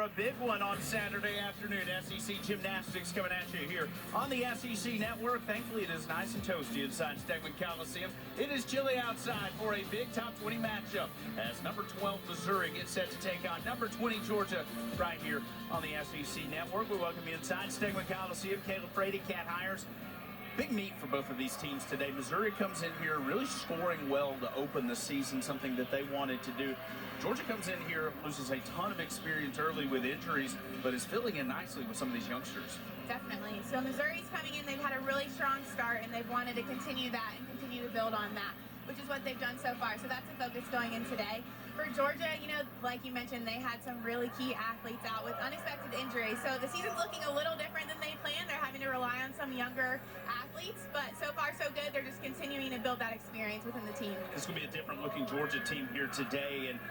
a big one on Saturday afternoon. SEC Gymnastics coming at you here on the SEC Network. Thankfully, it is nice and toasty inside Stegman Coliseum. It is chilly outside for a big top 20 matchup as number 12 Missouri gets set to take on number 20 Georgia right here on the SEC Network. We welcome you inside Stegman Coliseum. Caleb Frady, Cat Hires. Big meet for both of these teams today. Missouri comes in here really scoring well to open the season, something that they wanted to do. Georgia comes in here, loses a ton of experience early with injuries, but is filling in nicely with some of these youngsters. Definitely. So Missouri's coming in, they've had a really strong start, and they've wanted to continue that and continue to build on that, which is what they've done so far. So that's the focus going in today. For Georgia, you know, like you mentioned, they had some really key athletes out with unexpected injuries. So the season's looking a little different than they planned. They're having to rely on some younger athletes, but so far so good. They're just continuing to build that experience within the team. This will be a different looking Georgia team here today, and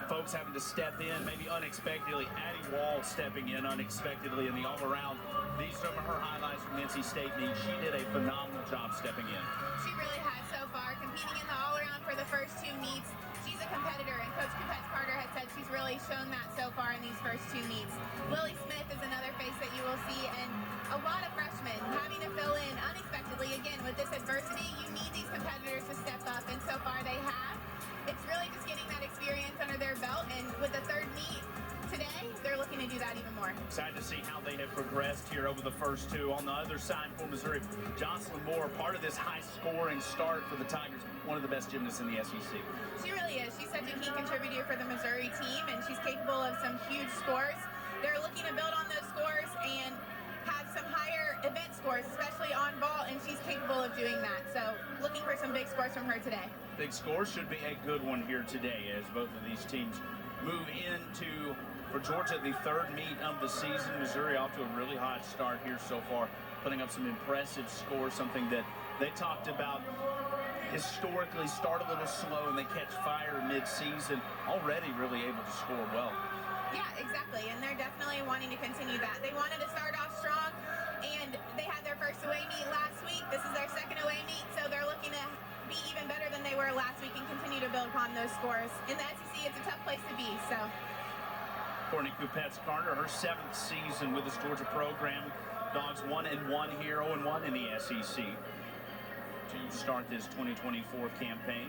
folks having to step in maybe unexpectedly. Addie Wall stepping in unexpectedly in the all-around. These are some of her highlights from the NC State meet. She did a phenomenal job stepping in. She really has so far, competing in the all-around for the first two meets. She's a competitor, and Coach Carter has said she's really shown that so far in these first two meets. Lily Smith is another face that you will see, and a lot of freshmen having to fill in unexpectedly. Again, with this adversity, you need these competitors to step up, and so far they have. It's really just getting that experience under their belt, and with the third meet today, they're looking to do that even more. Excited to see how they have progressed here over the first two. On the other side for Missouri, Jocelyn Moore, part of this high-scoring start for the Tigers, one of the best gymnasts in the SEC. She really is. She's such a key contributor for the Missouri team, and she's capable of some huge scores. They're looking to build on those scores and have some higher event scores, especially on vault, and she's capable of doing that. So looking for some big scores from her today. Big scores should be a good one here today as both of these teams move into, for Georgia, the third meet of the season. Missouri off to a really hot start here so far, putting up some impressive scores, something that they talked about historically. Start a little slow and they catch fire mid-season, already really able to score well. Yeah, exactly, and they're definitely wanting to continue that. They wanted to start off strong, and they had their first away meet last week. This is their second away meet, so they're looking to be even better than they were last week and continue to build upon those scores. In the SEC, it's a tough place to be, so. Courtney Kupets-Carter, her 7th season with this Georgia program. Dogs 1-1 here, 0-1 in the SEC to start this 2024 campaign.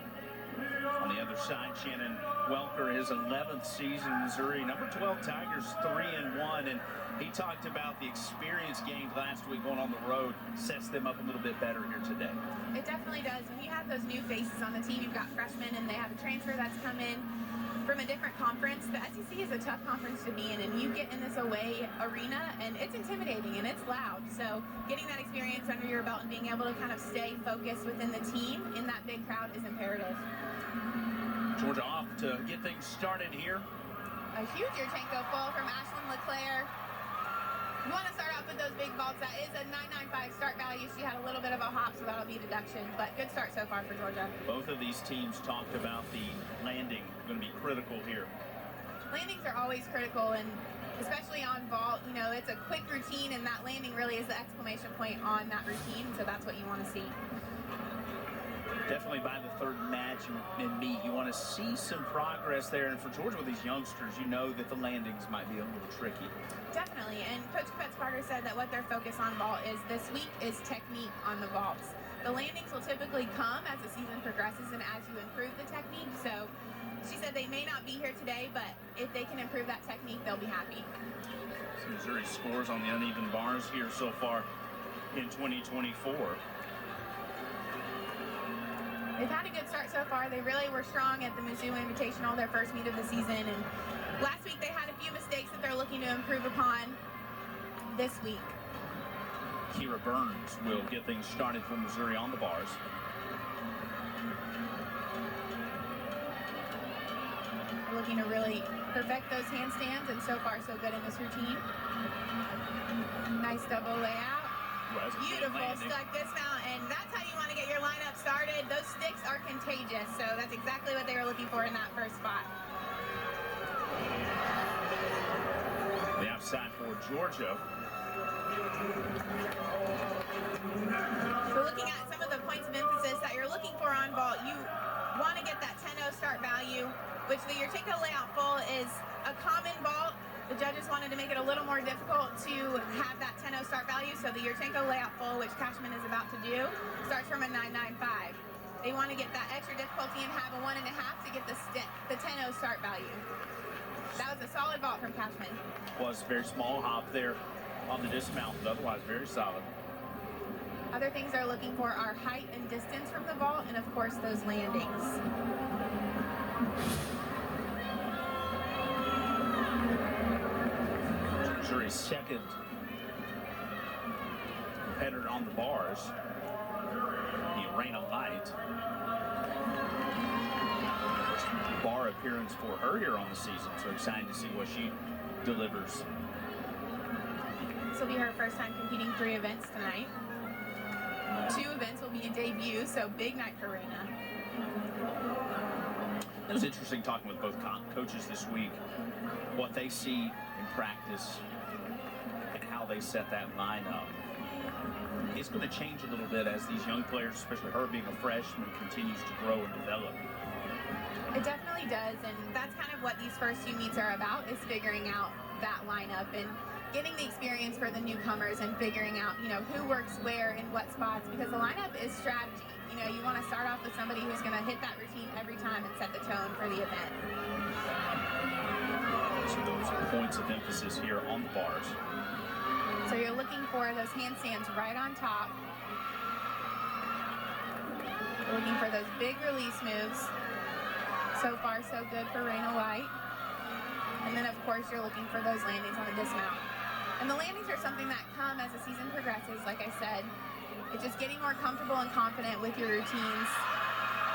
On the other side, Shannon Welker, his 11th season in Missouri. Number 12 Tigers 3-1, and he talked about the experience gained last week going on the road sets them up a little bit better here today. It definitely does. When you have those new faces on the team, you've got freshmen and they have a transfer that's come in from a different conference. The SEC is a tough conference to be in, and you get in this away arena and it's intimidating and it's loud. So getting that experience under your belt and being able to kind of stay focused within the team in that big crowd is imperative. Georgia off to get things started here. A huge Yurchenko full from Ashlyn LeClaire. You want to start off with those big vaults. That is a 995 start value. She had a little bit of a hop, so that'll be deduction, but good start so far for Georgia. Both of these teams talked about the landing going to be critical here. Landings are always critical, and especially on vault, you know, it's a quick routine, and that landing really is the exclamation point on that routine, so that's what you want to see. Definitely by the third match and meet, you want to see some progress there. And for Georgia with these youngsters, you know that the landings might be a little tricky. Definitely, and Coach Carter said that what their focus on vault is this week is technique on the vaults. The landings will typically come as the season progresses and as you improve the technique. So she said they may not be here today, but if they can improve that technique, they'll be happy. So Missouri scores on the uneven bars here so far in 2024. They've had a good start so far. They really were strong at the Mizzou Invitational, their first meet of the season. And last week they had a few mistakes that they're looking to improve upon this week. Kira Burns will get things started for Missouri on the bars. They're looking to really perfect those handstands, and so far so good in this routine. Nice double layout. Beautiful stuck dismount, and that's how you want to get your lineup started. Those sticks are contagious, so that's exactly what they were looking for in that first spot. The outside for Georgia. So looking at some of the points of emphasis that you're looking for on vault, you want to get that 10-0 start value, which the Yurchenko layout full is a common vault The judges wanted to make it a little more difficult to have that 10-0 start value, so the Yurchenko layout full, which Cashman is about to do, starts from a 9.95. They want to get that extra difficulty and have a 1.5 to get the 10-0 start value. That was a solid vault from Cashman. Was very small hop there on the dismount, but otherwise very solid. Other things they're looking for are height and distance from the vault, and of course those landings. Missouri's second competitor on the bars, the Arena Light. First bar appearance for her here on the season, so excited to see what she delivers. This will be her first time competing 3 events tonight. 2 events will be a debut, so big night for Reina. It was interesting talking with both coaches this week, what they see in practice and how they set that lineup. It's going to change a little bit as these young players, especially her being a freshman, continues to grow and develop. It definitely does, and that's kind of what these first 2 meets are about, is figuring out that lineup and getting the experience for the newcomers and figuring out, who works where in what spots, because the lineup is strategy. You want to start off with somebody who's going to hit that routine every time and set the tone for the event. So those are points of emphasis here on the bars. So you're looking for those handstands right on top. You're looking for those big release moves. So far, so good for Reina White. And then, of course, you're looking for those landings on the dismount. And the landings are something that come as the season progresses, like I said. It's just getting more comfortable and confident with your routines.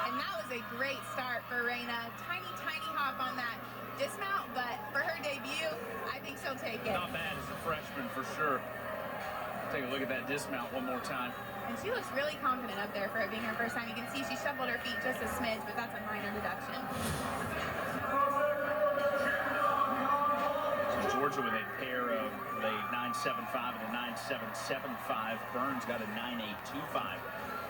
And that was a great start for Reina. Tiny, tiny hop on that dismount, but for her debut, I think she'll take it. Not bad as a freshman, for sure. Take a look at that dismount one more time. And she looks really confident up there for it being her first time. You can see she shuffled her feet just a smidge, but that's a minor deduction. Georgia with a pair of a 9.75 and a 9.775. Burns got a 9.825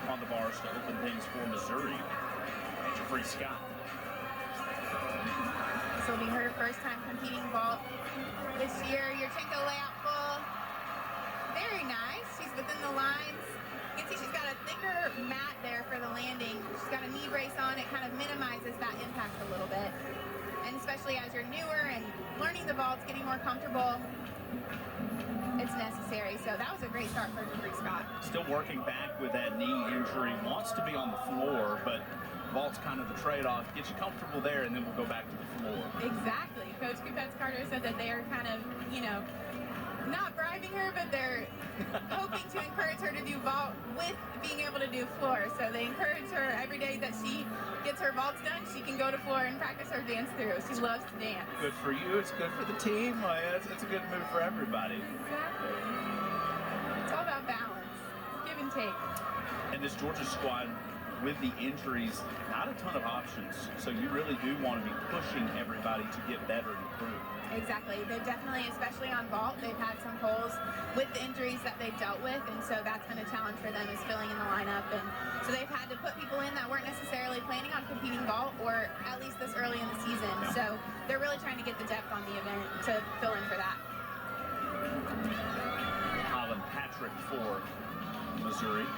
on the bars to open things for Missouri. Major Free Scott. This will be her first time competing vault this year. Yurchenko layout full. Very nice. She's within the lines. You can see she's got a thicker mat there for the landing. She's got a knee brace on. It kind of minimizes that impact a little bit. And especially as you're newer and learning the vaults, getting more comfortable, it's necessary. So that was a great start for Free Scott. Still working back with that knee injury. Wants to be on the floor, but vault's kind of the trade-off. Get you comfortable there, and then we'll go back to the floor. Exactly. Coach Kupets-Carter said that they are kind of, not bribing her, but they're hoping to encourage her to do vault with being able to do floor. So they encourage her every day that she gets her vaults done, she can go to floor and practice her dance through. She loves to dance. Good for you. It's good for the team. It's a good move for everybody. Exactly. It's all about balance. Give and take. And this Georgia squad, with the injuries, not a ton of options. So you really do want to be pushing everybody to get better and improve. Exactly. They've definitely, especially on vault, they've had some holes with the injuries that they've dealt with, and so that's been a challenge for them, is filling in the lineup. And so they've had to put people in that weren't necessarily planning on competing vault, or at least this early in the season. Yeah. So they're really trying to get the depth on the event to fill in for that. Colin Patrick for Missouri.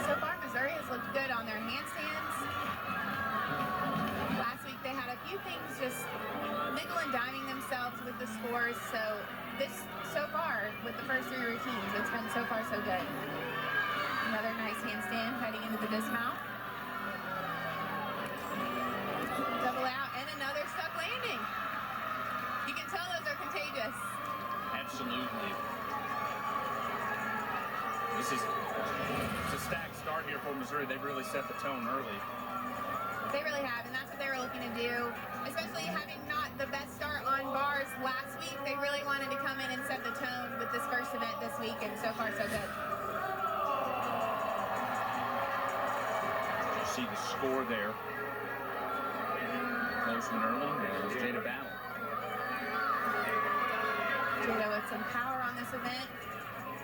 So far, Missouri has looked good on their handstands. Last week they had a few things just nickel and diming themselves with the scores. So far, with the first 3 routines, it's been so far so good. Another nice handstand heading into the dismount. Double out and another stuck landing. You can tell those are contagious. Absolutely. It's a stacked start here for Missouri. They've really set the tone early. They really have, and that's what they were looking to do. Especially having not the best start on bars last week, they really wanted to come in and set the tone with this first event this week, and so far so good. You see the score there. Close one early, and it's Jada Battle. Jada with some power on this event.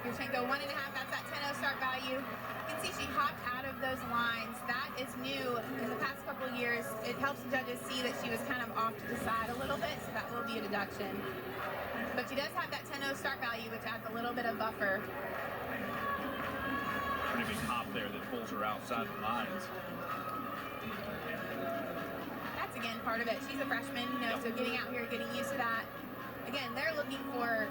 Yurchenko 1.5, that's that 10-0 start value. You can see she hopped out of those lines. That is new in the past couple of years. It helps the judges see that she was kind of off to the side a little bit, so that will be a deduction. But she does have that 10-0 start value, which adds a little bit of buffer. Pretty big hop there that pulls her outside the lines. That's, again, part of it. She's a freshman, you know, so getting out here, getting used to that. Again, they're looking for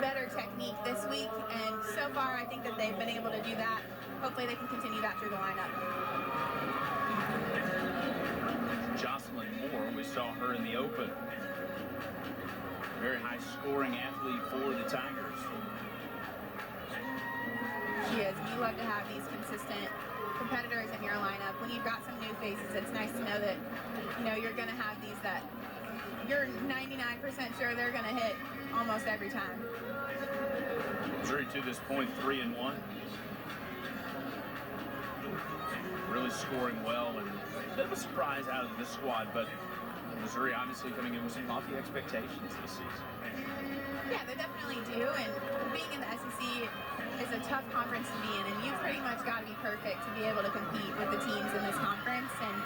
better technique this week, and so far I think that they've been able to do that. Hopefully they can continue that through the lineup. Jocelyn Moore, we saw her in the Open. Very high scoring athlete for the Tigers. She is. You love to have these consistent competitors in your lineup. When you've got some new faces, it's nice to know that, you know, you're going to have these that you're 99% sure they're going to hit almost every time. Missouri to this point 3-1. Really scoring well, and a bit of a surprise out of this squad, but Missouri obviously coming in with some lofty expectations this season. Yeah, they definitely do, and being in the SEC is a tough conference to be in, and you've pretty much got to be perfect to be able to compete with the teams in this conference, and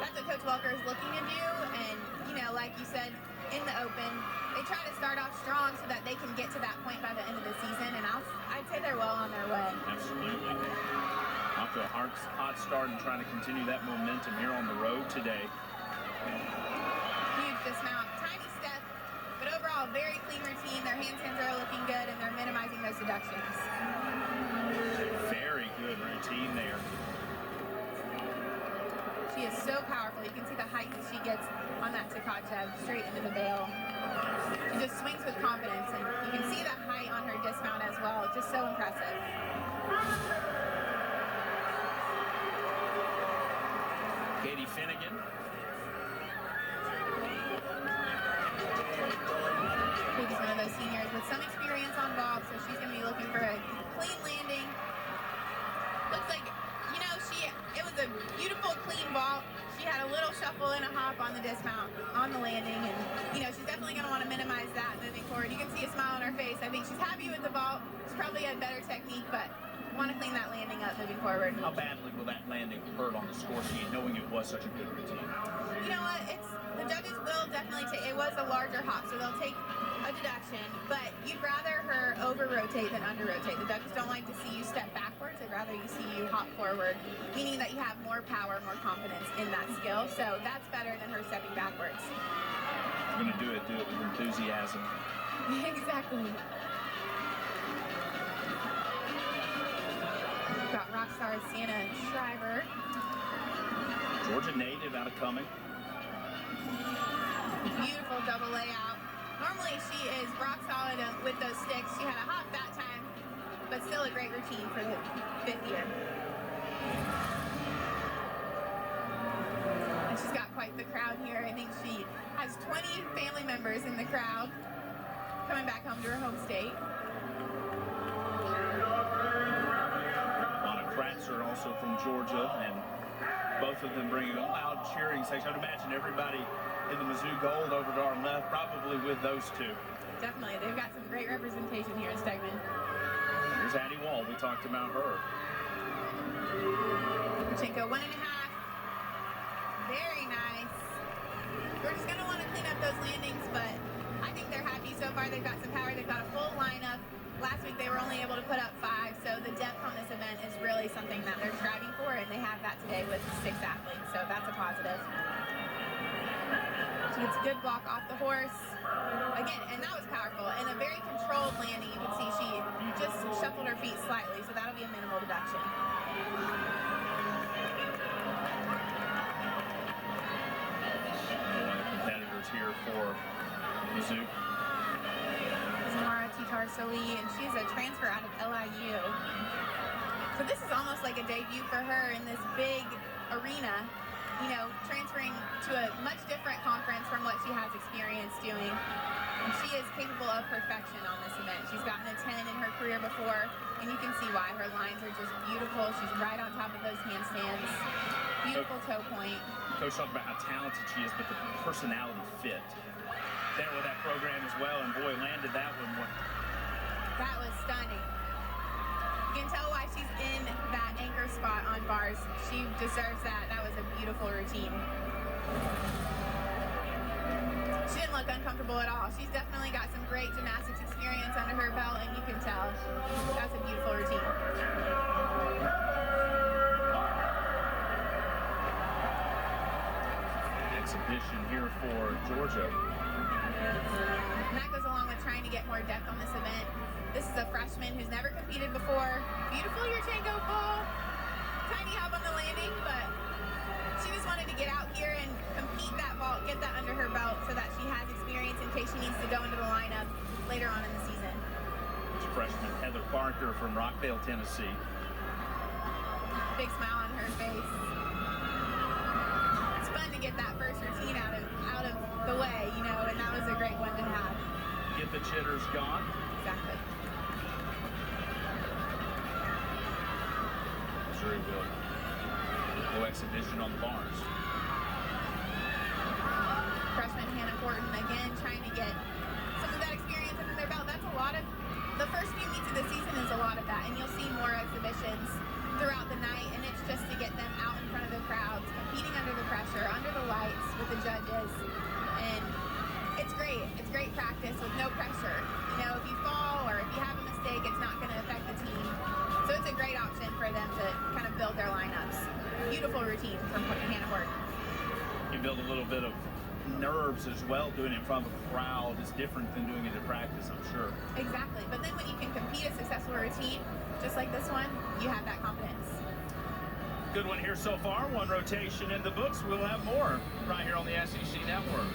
that's what Coach Welker is looking to do. And, you know, like you said, in the Open, they try to start off strong so that they can get to that point by the end of the season, and I'd say they're well on their way. Absolutely. Off to a hot start and trying to continue that momentum here on the road today. Huge dismount, tiny step, but overall very clean routine. Their handstands are looking good, and they're minimizing those deductions. Very good routine there. She is so powerful. You can see the height that she gets on that Tkachev straight into the bail. She just swings with confidence, and you can see the height on her dismount as well. It's just so impressive. Katie Finnegan. Katie's one of those seniors with some experience on ball, so she's going to be looking for a clean landing. Looks like, you know, it was a beautiful, clean ball. She had a little shuffle and a hop on the dismount, on the landing, and, you know, she's definitely going to want to minimize that moving forward. You can see a smile on her face. I think she's happy with the ball. She's probably had better technique, but want to clean that landing up moving forward. How badly will that landing hurt on the score sheet, knowing it was such a good routine? You know what? The judges will definitely take, it was a larger hop, so they'll take a deduction, but you'd rather her over-rotate than under-rotate. The judges don't like to see you step backwards. They'd rather you see you hop forward, meaning that you have more power, more confidence in that skill. So that's better than her stepping backwards. If you're going to do it with enthusiasm. Exactly. We've got rock star Sienna Shriver. Georgia native out of Cumming. Beautiful double layout. Normally she is rock solid with those sticks. She had a hop that time, but still a great routine for the 5th year. And she's got quite the crowd here. I think she has 20 family members in the crowd coming back home to her home state. Lana Kratzer also from Georgia, and both of them bringing a loud cheering section. I'd imagine everybody in the Mizzou gold over to our left, probably with those two. Definitely. They've got some great representation here in Stegman. Here's Addie Wall. We talked about her. Chenko 1.5. Very nice. We're just going to want to clean up those landings, but I think they're happy so far. They've got some power. They've got a full lineup. Last week they were only able to put up 5, so the depth on this event is really something that they're striving for, and they have that today with 6 athletes, so that's a positive. She gets a good block off the horse. Again, and that was powerful. And a very controlled landing. You can see she just shuffled her feet slightly, so that'll be a minimal deduction. One of the competitors here for Mizzou. Samara Titar-Soli, and she's a transfer out of LIU. So this is almost like a debut for her in this big arena. You know, transferring to a much different conference from what she has experience doing. And she is capable of perfection on this event. She's gotten a 10 in her career before, and you can see why. Her lines are just beautiful. She's right on top of those handstands. Beautiful toe point. Coach talked about how talented she is, but the personality fit. There with that program as well, and boy, landed that one. That was stunning. You can tell why she's in that anchor spot on bars. She deserves that. That was a beautiful routine. She didn't look uncomfortable at all. She's definitely got some great gymnastics experience under her belt, and you can tell. That's a beautiful routine. Exhibition here for Georgia. And that goes along with trying to get more depth on this event. This is a freshman who's never competed before. Beautiful your tango full. Tiny hop on the landing, but she just wanted to get out here and compete that vault, get that under her belt so that she has experience in case she needs to go into the lineup later on in the season. It's freshman Heather Parker from Rockville, Tennessee. Big smile on her face. It's fun to get that first routine out of the way, you know, and that was a great one to have. Get the jitters gone. Exactly. Sure he will. No exhibition on the bars. Freshman Hannah Horton, again, trying to get some of that experience under their belt. That's a lot of, the first few meets of the season is a lot of that, and you'll see more exhibitions throughout the night, and it's just to get them out in front of the crowds, competing under the pressure, under the lights with the judges, and it's great. It's great practice with no pressure. You know, if you fall or if you have a mistake, it's not going to affect the team. So it's a great option for them to kind of build their lineups. Beautiful routine from Hannah Horton. You build a little bit of nerves as well. Doing it in front of a crowd is different than doing it in practice, I'm sure. Exactly. But then when you can compete a successful routine, just like this one, you have that confidence. Good one here so far. One rotation in the books. We'll have more right here on the SEC Network.